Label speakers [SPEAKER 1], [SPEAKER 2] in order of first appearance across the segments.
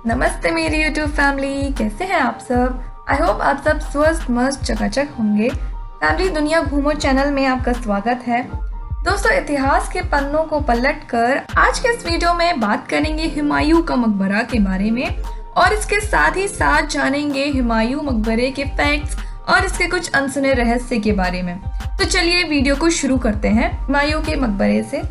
[SPEAKER 1] नमस्ते मेरी YouTube family, कैसे हैं आप सब। आई होप आप सब स्वस्थ मस्त चकाचक होंगे। फैमिली दुनिया घूमो चैनल में आपका स्वागत है। दोस्तों, इतिहास के पन्नों को पलटकर आज के इस वीडियो में बात करेंगे हुमायूं का मकबरा के बारे में और इसके साथ ही साथ जानेंगे हुमायूं मकबरे के फैक्ट्स और इसके कुछ अनसुने रहस्य के बारे में। तो चलिए वीडियो को शुरू करते हैं हुमायूं के मकबरे से।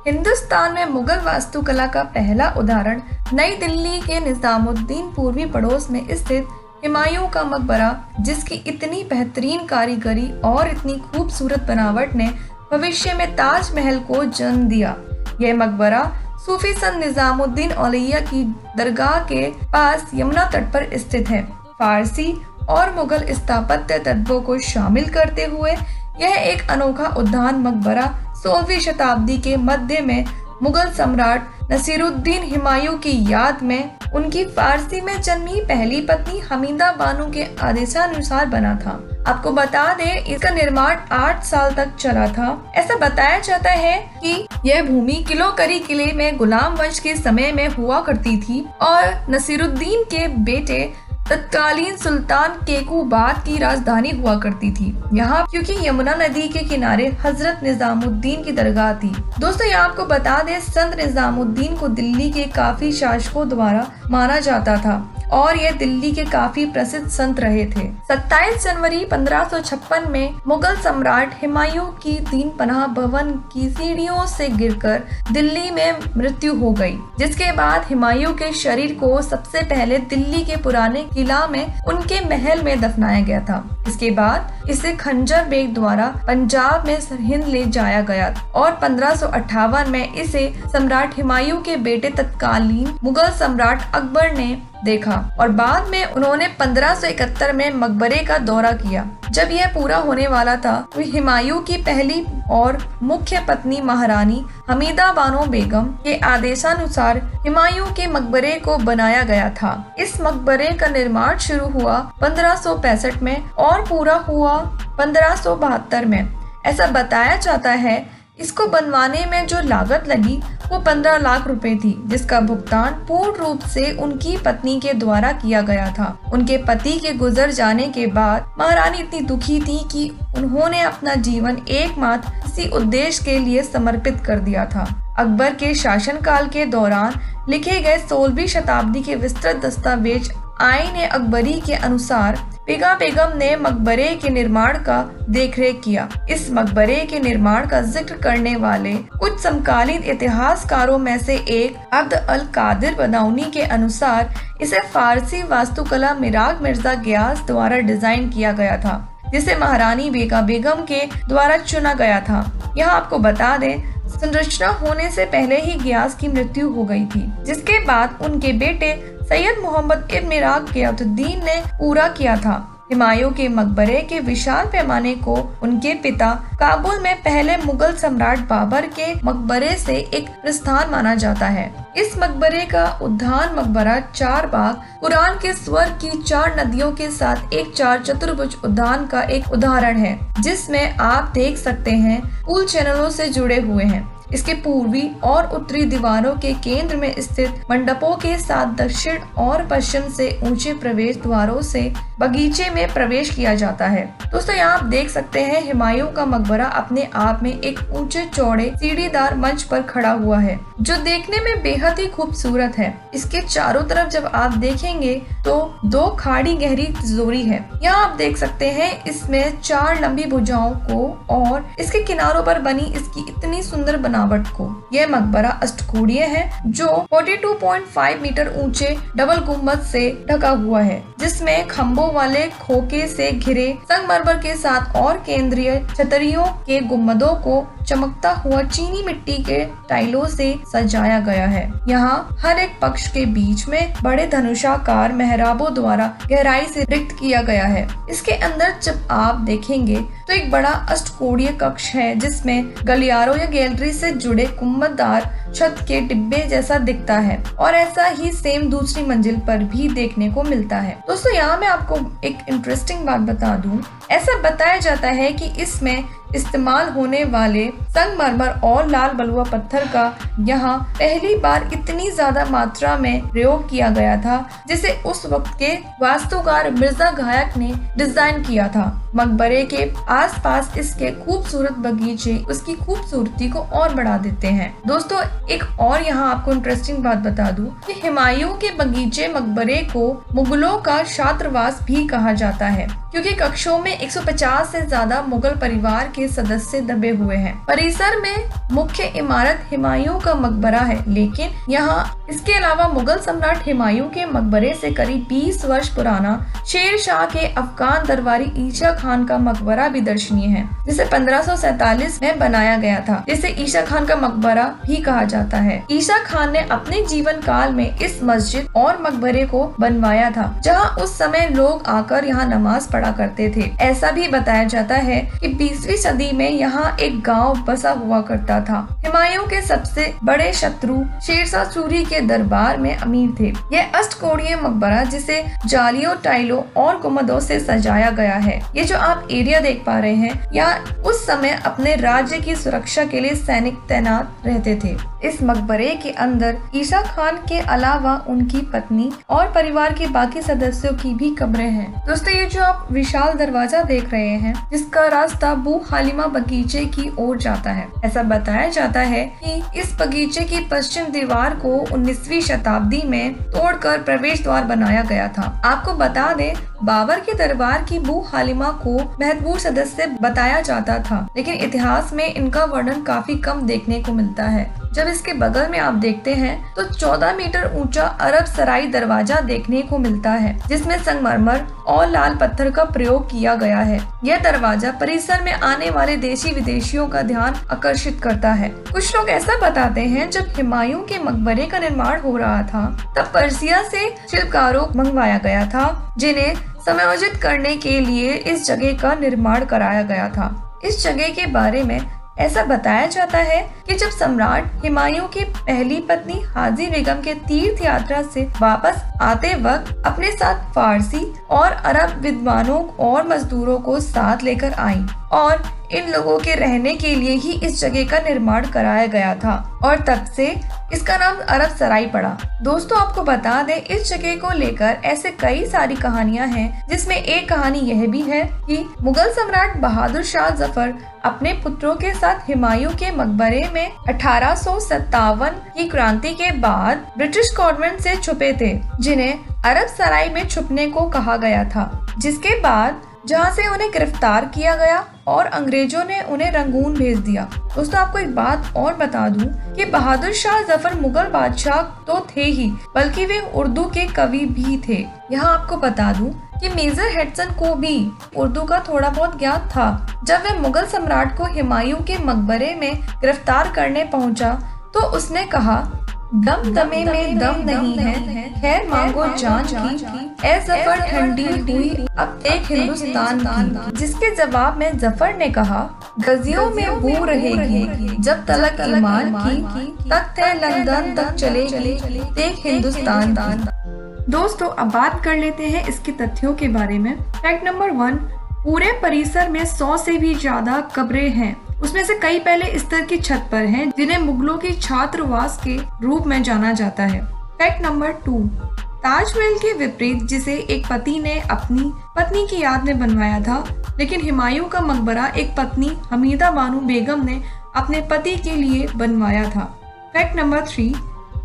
[SPEAKER 1] हिंदुस्तान में मुगल वास्तुकला का पहला उदाहरण नई दिल्ली के निजामुद्दीन पूर्वी पड़ोस में स्थित हुमायूं का मकबरा, जिसकी इतनी बेहतरीन कारीगरी और इतनी खूबसूरत बनावट ने भविष्य में ताजमहल को जन्म दिया। यह मकबरा सूफी संत निजामुद्दीन औलिया की दरगाह के पास यमुना तट पर स्थित है। फारसी और मुगल स्थापत्य तत्वों को शामिल करते हुए यह एक अनोखा उद्यान मकबरा 16वीं शताब्दी के मध्य में मुगल सम्राट नसीरुद्दीन हुमायूं की याद में उनकी फारसी में जन्मी पहली पत्नी हमीदा बानो के आदेशानुसार बना था। आपको बता दें, इसका निर्माण 8 साल तक चला था। ऐसा बताया जाता है कि यह भूमि किलोकरी किले में गुलाम वंश के समय में हुआ करती थी और नसीरुद्दीन के बेटे तत्कालीन सुल्तान केकूबाद की राजधानी हुआ करती थी। यहाँ क्योंकि यमुना नदी के किनारे हजरत निजामुद्दीन की दरगाह थी। दोस्तों, यहाँ आपको बता दें, संत निजामुद्दीन को दिल्ली के काफी शासकों द्वारा माना जाता था और यह दिल्ली के काफी प्रसिद्ध संत रहे थे। 27 जनवरी 1556 में मुगल सम्राट हुमायूं की दीन पनाह भवन की सीढ़ियों से गिरकर दिल्ली में मृत्यु हो गई, जिसके बाद हुमायूं के शरीर को सबसे पहले दिल्ली के पुराने किला में उनके महल में दफनाया गया था। इसके बाद इसे खंजर बेग द्वारा पंजाब में सरहिंद ले जाया गया और 1558 में इसे सम्राट हुमायूं के बेटे तत्कालीन मुगल सम्राट अकबर ने देखा और बाद में उन्होंने 1571 में मकबरे का दौरा किया। जब यह पूरा होने वाला था तो हुमायूं की पहली और मुख्य पत्नी महारानी हमीदा बानो बेगम के आदेशानुसार हुमायूं के मकबरे को बनाया गया था। इस मकबरे का निर्माण शुरू हुआ 1565 में और पूरा हुआ 1572 में। ऐसा बताया जाता है इसको बनवाने में जो लागत लगी वो 15 लाख रुपए थी, जिसका भुगतान पूर्ण रूप से उनकी पत्नी के द्वारा किया गया था। उनके पति के गुजर जाने के बाद महारानी इतनी दुखी थी कि उन्होंने अपना जीवन एकमात्र इसी उद्देश्य के लिए समर्पित कर दिया था। अकबर के शासनकाल के दौरान लिखे गए 16वीं शताब्दी के विस्तृत दस्तावेज आईन अकबरी के अनुसार बेगा बेगम ने मकबरे के निर्माण का देखरेख किया। इस मकबरे के निर्माण का जिक्र करने वाले कुछ समकालीन इतिहासकारों में से एक अब्द अल कादिर बदाऊनी के अनुसार इसे फारसी वास्तुकला मिराग मिर्जा गियास द्वारा डिजाइन किया गया था, जिसे महारानी बेगा बेगम के द्वारा चुना गया था। यहाँ आपको बता दें, संरचना होने से पहले ही गियास की मृत्यु हो गई थी, जिसके बाद उनके बेटे सैयद मोहम्मद इब्न मिराग गियासुद्दीन ने पूरा किया था। हुमायूं के मकबरे के विशाल पैमाने को उनके पिता काबुल में पहले मुगल सम्राट बाबर के मकबरे से एक प्रस्थान माना जाता है। इस मकबरे का उद्यान मकबरा 4 बाग, कुरान के स्वर की 4 नदियों के साथ एक 4 चतुर्भुज उद्यान का एक उदाहरण है, जिसमें आप देख सकते हैं पुल चैनलों से जुड़े हुए हैं। इसके पूर्वी और उत्तरी दीवारों के केंद्र में स्थित मंडपों के साथ दक्षिण और पश्चिम से ऊंचे प्रवेश द्वारों से बगीचे में प्रवेश किया जाता है। दोस्तों, यहाँ आप देख सकते हैं हुमायूं का मकबरा अपने आप में एक ऊंचे चौड़े सीढ़ीदार मंच पर खड़ा हुआ है, जो देखने में बेहद ही खूबसूरत है। इसके चारों तरफ जब आप देखेंगे तो 2 खाड़ी गहरी तिजोरी है। यहाँ आप देख सकते हैं इसमें 4 लंबी भुजाओं को और इसके किनारों पर बनी इसकी इतनी सुंदर बनावट को। यह मकबरा अष्टकोणीय है, जो 42.5 मीटर ऊंचे डबल गुम्बद से ढका हुआ है, जिसमें खम्भों वाले खोखे से घिरे संगमरमर के साथ और केंद्रीय छतरियों के गुम्बदों को चमकता हुआ चीनी मिट्टी के टाइलों से सजाया गया है। यहाँ हर एक पक्ष के बीच में बड़े धनुषाकार मेहराबों द्वारा गहराई से रिक्त किया गया है। इसके अंदर जब आप देखेंगे तो एक बड़ा अष्टकोणीय कक्ष है, जिसमें गलियारों या गैलरी से जुड़े कुंभदार छत के डिब्बे जैसा दिखता है और ऐसा ही सेम दूसरी मंजिल पर भी देखने को मिलता है। दोस्तों, यहाँ मैं आपको एक इंटरेस्टिंग बात बता दूं। ऐसा बताया जाता है कि इसमें इस्तेमाल होने वाले संगमरमर और लाल बलुआ पत्थर का यहाँ पहली बार इतनी ज्यादा मात्रा में प्रयोग किया गया था, जिसे उस वक्त के वास्तुकार मिर्जा घायक ने डिजाइन किया था। मकबरे के आसपास इसके खूबसूरत बगीचे उसकी खूबसूरती को और बढ़ा देते हैं। दोस्तों, एक और यहाँ आपको इंटरेस्टिंग बात बता दूं कि हुमायूं के बगीचे मकबरे को मुगलों का छात्रावास भी कहा जाता है, क्योंकि कक्षों में 150 से ज्यादा मुगल परिवार के सदस्य दबे हुए हैं। परिसर में मुख्य इमारत हुमायूं का मकबरा है, लेकिन यहाँ इसके अलावा मुगल सम्राट हुमायूं के मकबरे से करीब 20 वर्ष पुराना शेर शाह के अफगान दरबारी ईशा खान का मकबरा भी दर्शनीय है, जिसे 1547 में बनाया गया था, जिसे ईशा खान का मकबरा भी कहा जाता है। ईशा खान ने अपने जीवन काल में इस मस्जिद और मकबरे को बनवाया था, जहाँ उस समय लोग आकर यहाँ नमाज पढ़ा करते थे। ऐसा भी बताया जाता है कि 20वीं सदी में यहाँ एक गांव बसा हुआ करता था। हुमायूं के सबसे बड़े शत्रु शेरशाह सूरी के दरबार में अमीर थे। यह अष्टकोणीय मकबरा, जिसे जालियों, टाइलों और गुंबदों से सजाया गया है। ये जो आप एरिया देख पा रहे हैं, यहाँ उस समय अपने राज्य की सुरक्षा के लिए सैनिक तैनात रहते थे। इस मकबरे के अंदर ईशा खान के अलावा उनकी पत्नी और परिवार के बाकी सदस्यों की भी कब्रें हैं। दोस्तों, ये जो आप विशाल दरवाजा देख रहे हैं, जिसका रास्ता बू हालिमा बगीचे की ओर जाता है। ऐसा बताया जाता है कि इस बगीचे की पश्चिम दीवार को 19वीं शताब्दी में तोड़कर प्रवेश द्वार बनाया गया था। आपको बता दें, बाबर के दरबार की बू हालिमा को महत्वपूर्ण सदस्य बताया जाता था, लेकिन इतिहास में इनका वर्णन काफी कम देखने को मिलता है। जब इसके बगल में आप देखते हैं तो 14 मीटर ऊंचा अरब सराई दरवाजा देखने को मिलता है, जिसमें संगमरमर और लाल पत्थर का प्रयोग किया गया है। यह दरवाजा परिसर में आने वाले देशी विदेशियों का ध्यान आकर्षित करता है। कुछ लोग ऐसा बताते हैं, जब हुमायूं के मकबरे का निर्माण हो रहा था, तब पर्सिया से शिल्पकारों मंगवाया गया था, जिन्हें समायोजित करने के लिए इस जगह का निर्माण कराया गया था। इस जगह के बारे में ऐसा बताया जाता है कि जब सम्राट हुमायूं की पहली पत्नी हाजी बेगम के तीर्थ यात्रा से वापस आते वक्त अपने साथ फारसी और अरब विद्वानों और मजदूरों को साथ लेकर आईं और इन लोगों के रहने के लिए ही इस जगह का निर्माण कराया गया था और तब से इसका नाम अरब सराय पड़ा। दोस्तों, आपको बता दें, इस जगह को लेकर ऐसे कई सारी कहानियां हैं, जिसमें एक कहानी यह भी है कि मुगल सम्राट बहादुर शाह जफर अपने पुत्रों के साथ हुमायूं के मकबरे में 1857 की क्रांति के बाद ब्रिटिश कॉन्वेंट से छुपे थे, जिन्हें अरब सराय में छुपने को कहा गया था, जिसके बाद जहां से उन्हें गिरफ्तार किया गया और अंग्रेजों ने उन्हें रंगून भेज दिया। दोस्तों, आपको एक बात और बता दूं कि बहादुर शाह जफर मुगल बादशाह तो थे ही, बल्कि वे उर्दू के कवि भी थे। यहाँ आपको बता दूं कि मेजर हेडसन को भी उर्दू का थोड़ा बहुत ज्ञान था। जब वह मुगल सम्राट को हुमायूं के मकबरे में गिरफ्तार करने पहुंचा, तो उसने कहा, दम दमे में दम नहीं है, खैर मांगो जान की, ए जफर ठंडी हुई अब देख हिंदुस्तान की। जिसके जवाब में जफर ने कहा, गजियों में बू रहेगी जब तलक ईमान की, तख्त लंदन तक चलेगी देख हिंदुस्तान की। दोस्तों, अब बात कर लेते हैं इसके तथ्यों के बारे में। फैक्ट नंबर 1, पूरे परिसर में 100 से भी ज्यादा कब्रें हैं। उसमें से कई पहले स्तर की छत पर हैं, जिन्हें मुगलों के छात्रावास के रूप में जाना जाता है। फैक्ट नंबर 2, ताजमहल के विपरीत, जिसे एक पति ने अपनी पत्नी की याद में बनवाया था, लेकिन हुमायूं का मकबरा एक पत्नी हमीदा बानो बेगम ने अपने पति के लिए बनवाया था। फैक्ट नंबर 3,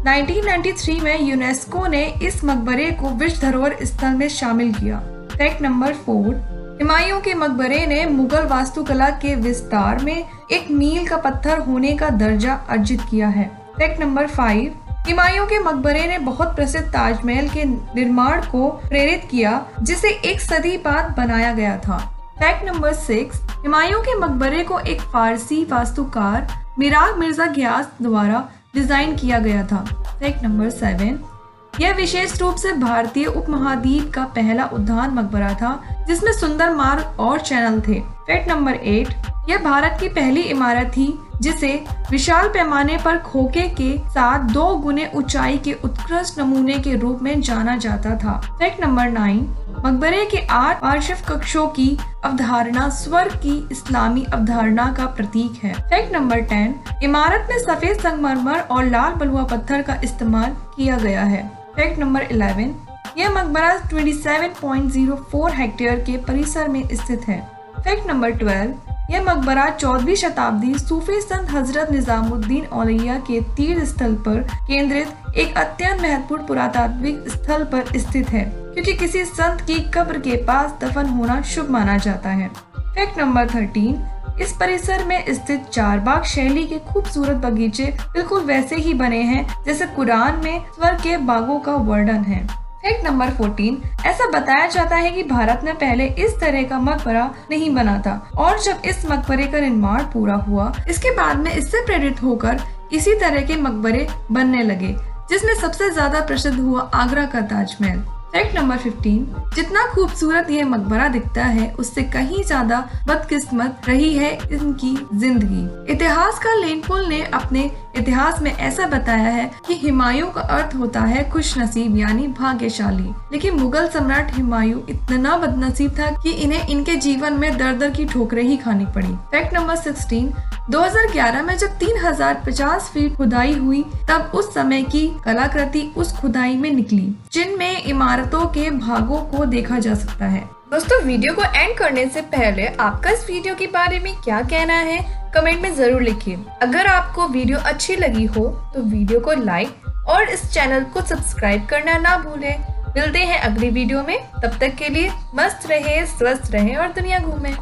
[SPEAKER 1] 1993 में यूनेस्को ने इस मकबरे को विश्व धरोहर स्थल में शामिल किया। फैक्ट नंबर 4, हुमायूं के मकबरे ने मुगल वास्तुकला के विस्तार में एक मील का पत्थर होने का दर्जा अर्जित किया है। फैक्ट नंबर 5, हुमायूं के मकबरे ने बहुत प्रसिद्ध ताजमहल के निर्माण को प्रेरित किया, जिसे एक सदी बाद बनाया गया था। फैक्ट नंबर 6, हुमायूं के मकबरे को एक फारसी वास्तुकार मिराग मिर्जा घियास द्वारा डिजाइन किया गया था। फैक्ट नंबर 7, यह विशेष रूप से भारतीय उपमहाद्वीप का पहला उद्यान मकबरा था, जिसमें सुंदर मार्ग और चैनल थे। फैक्ट नंबर 8, यह भारत की पहली इमारत थी जिसे विशाल पैमाने पर खोखे के साथ 2 गुने ऊंचाई के उत्कृष्ट नमूने के रूप में जाना जाता था। फैक्ट नंबर 9, मकबरे के 8 पार्श्व कक्षों की अवधारणा स्वर्ग की इस्लामी अवधारणा का प्रतीक है। फैक्ट नंबर 10, इमारत में सफेद संगमरमर और लाल बलुआ पत्थर का इस्तेमाल किया गया है। फैक्ट नंबर 11, यह मकबरा 27.04 हेक्टेयर के परिसर में स्थित है। फैक्ट नंबर 12, यह मकबरा 14वीं शताब्दी सूफी संत हजरत निजामुद्दीन औलिया के तीर्थ स्थल पर केंद्रित एक अत्यंत महत्वपूर्ण पुरातात्विक स्थल पर स्थित है, क्योंकि किसी संत की कब्र के पास दफन होना शुभ माना जाता है। फैक्ट नंबर 13, इस परिसर में स्थित 4 बाग शैली के खूबसूरत बगीचे बिल्कुल वैसे ही बने हैं जैसे कुरान में स्वर्ग के बागों का वर्णन है। फैक्ट नंबर 14, ऐसा बताया जाता है कि भारत में पहले इस तरह का मकबरा नहीं बना था और जब इस मकबरे का निर्माण पूरा हुआ इसके बाद में इससे प्रेरित होकर इसी तरह के मकबरे बनने लगे, जिसमें सबसे ज्यादा प्रसिद्ध हुआ आगरा का ताजमहल। फैक्ट नंबर 15, जितना खूबसूरत यह मकबरा दिखता है उससे कहीं ज्यादा बदकिस्मत रही है इनकी जिंदगी। इतिहासकार लेनपोल ने अपने इतिहास में ऐसा बताया है कि हुमायूं का अर्थ होता है खुश नसीब यानी भाग्यशाली, लेकिन मुगल सम्राट हुमायूं इतना बदनसीब था कि इन्हें इनके जीवन में दर दर की ठोकरें ही खानी पड़ी। फैक्ट नंबर 16, 2011 में जब 3050 फीट खुदाई हुई तब उस समय की कलाकृति उस खुदाई में निकली, जिनमें इमारतों के भागों को देखा जा सकता है। दोस्तों, वीडियो को एंड करने से पहले आपका इस वीडियो के बारे में क्या कहना है कमेंट में जरूर लिखिए। अगर आपको वीडियो अच्छी लगी हो तो वीडियो को लाइक और इस चैनल को सब्सक्राइब करना ना भूलें। मिलते हैं अगली वीडियो में, तब तक के लिए मस्त रहे, स्वस्थ रहे और दुनिया घूमें।